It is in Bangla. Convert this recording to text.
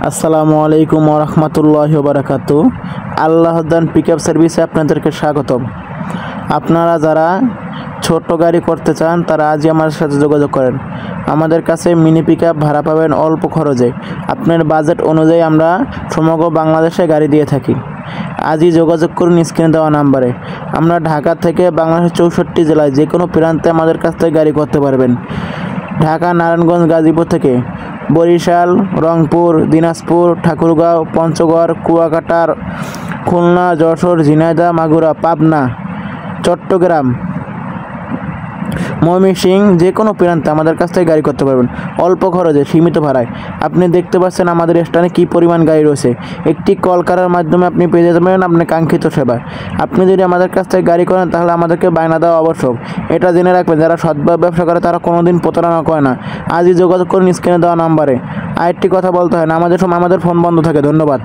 আসসালামু আলাইকুম ওয়া রাহমাতুল্লাহি ওয়া বারাকাতুহু। আল্লাহদান পিকআপ সার্ভিসে আপনাদেরকে স্বাগতম। আপনারা যারা ছোট গাড়ি করতে চান তারা আজই আমার সাথে যোগাযোগ করেন। আমাদের কাছে মিনি পিকআপ ভাড়া পাবেন অল্প খরচে। আপনার বাজেট অনুযায়ী আমরা সমগ্র বাংলাদেশে গাড়ি দিয়ে থাকি। আজই যোগাযোগ করুন স্ক্রিনে দেওয়া নাম্বারে। আমরা ঢাকা থেকে বাংলাদেশের 64 জেলায় যে কোনো প্রান্তে আমাদের কাছ থেকে গাড়ি করতে পারবেন। ঢাকা, নারায়ণগঞ্জ, গাজীপুর থেকে বরিশাল, রংপুর, দিনাজপুর, ঠাকুরগাঁও, পঞ্চগড়, কুয়াকাটা, খুলনা, যশোর, ঝিনাইদহ, মাগুরা, পাবনা, চট্টগ্রাম, ময়মনসিংহ যে কোনো প্রান্তে আমাদের কাছ থেকে গাড়ি করতে পারবেন অল্প খরচে, সীমিত ভাড়ায়। আপনি দেখতে পাচ্ছেন আমাদের স্থানে কী পরিমাণ গাড়ি রয়েছে। একটি কল করার মাধ্যমে আপনি পেয়ে যাবেন আপনার কাঙ্ক্ষিত সেবা। আপনি যদি আমাদের কাছ থেকে গাড়ি করেন তাহলে আমাদেরকে বায়না দেওয়া আবশ্যক। এটা জেনে রাখবেন, যারা সৎভাবে ব্যবসা করে তারা কোনোদিন প্রতারণা করে না। আজই যোগাযোগ করুন স্ক্রিনে দেওয়া নাম্বারে। আরেকটি কথা বলতে হয় না, আমাদের সময় আমাদের ফোন বন্ধ থাকে। ধন্যবাদ।